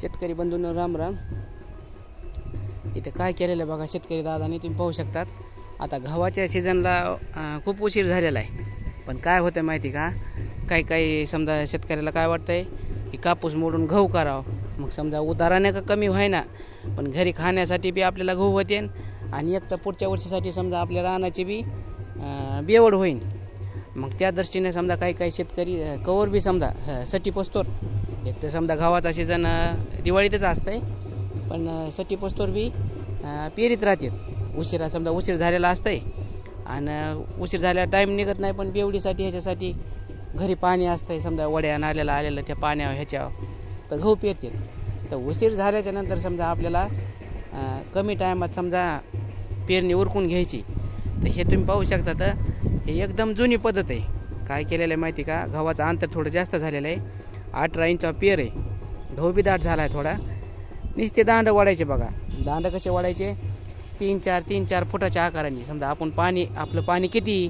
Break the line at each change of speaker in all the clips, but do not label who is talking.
शेतकरी बंधूंनो राम राम। इथे काय केलेलं बघा शेतकरी दादाने, तुम्ही पाहू शकतात। आता गव्हाच्या सीजनला खूप उशीर झालेला आहे, पण काय होतं माहिती का, काही समजा शेतकऱ्याला काय वाटतंय की कापूस मोडून गहू करावं, मग समजा उदाहरणे का कमी व्हायना, पण घरी खाण्यासाठी बी आपल्याला गहू होते आणि एक तर पुढच्या वर्षीसाठी समजा आपल्या रानाची बी बेवड होईल। मग त्या दृष्टीने समजा काही शेतकरी कवर बी समजा सटी पस्तोर, एक तर समजा गव्हाचा सीजन दिवाळीतच असतंय, पण सटी पस्तोर बी पेरीत राहतात। उशिरा समजा उशीर झालेला असतंय आणि उशीर झाल्यावर टाईम निघत नाही, पण बेवडीसाठी ह्याच्यासाठी घरी पाणी असतंय, समजा वड्या नाल्याला आलेलं त्या पाण्यावर ह्याच्यावर तर गहू पेरतात। तर उशीर झाल्याच्या नंतर समजा आपल्याला कमी टायमात समजा पेरणी उरकून घ्यायची। तर हे तुम्ही पाहू शकता, तर हे एकदम जुनी पद्धत आहे। काय केलेलं आहे माहिती का, गव्हाचं अंतर थोडं जास्त झालेलं आहे, 18 इंचा पेर आहे, गहू बी दाट झाला आहे थोडा। नुसते दांड वाढायचे बघा, दांड कसे वाढायचे, 3-4 फुटाच्या आकाराने। समजा आपण पाणी, आपलं पाणी किती,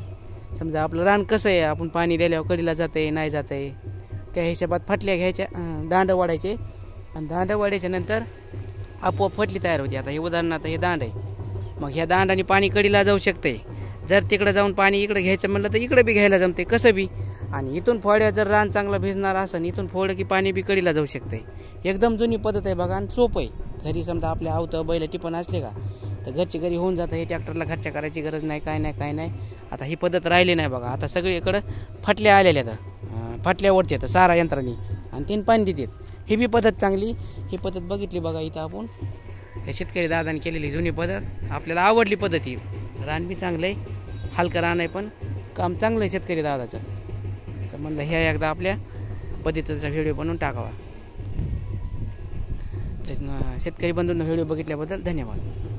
समजा आपलं रान कसं आहे, आपण पाणी दिल्यावर कडीला जातं आहे नाही जातं आहे, त्या हिशोबात फाटल्या घ्यायच्या, दांड वाढायचे आणि दांड वाढायच्या नंतर आपोआप फटली तयार होती। आता हे उदाहरणार्थ हे दांड आहे, मग ह्या दांडाने पाणी कडीला जाऊ शकते। जर तिकडे जाऊन पाणी इकडे घ्यायचं म्हणलं तर इकडे बी घ्यायला जमते कसं बी, आणि इथून फोड्या जर रान चांगलं भिजणार असेल, इथून फोडलं की पाणी बी कडीला जाऊ शकते। एकदम जुनी पद्धत आहे बघा, आणि सोपं आहे। घरी समजा आपल्या आवतं बैल टिपण असले का तर घरची घरी होऊन जातं, हे ट्रॅक्टरला खर्च करायची गरज नाही, काय नाही। आता ही पद्धत राहिली नाही बघा, आता सगळीकडं फाटल्या आलेल्या आहेत, फाटल्या ओढतात सारा यंत्राने आणि तीन पाणी देतात। ही बी पद्धत चांगली, ही पद्धत बघितली बघा इथं आपण, हे शेतकरी दादाने केलेली जुनी पद्धत आपल्याला आवडली पद्धत। ही रान बी चांगलं आहे, हलकं रान आहे, पण काम चांगलं आहे शेतकरी दादाचं। तर म्हणलं ह्या एकदा आपल्या पद्धतीचा व्हिडिओ बनवून टाकावा। शेतकरी बंधूंना व्हिडिओ बघितल्याबद्दल धन्यवाद।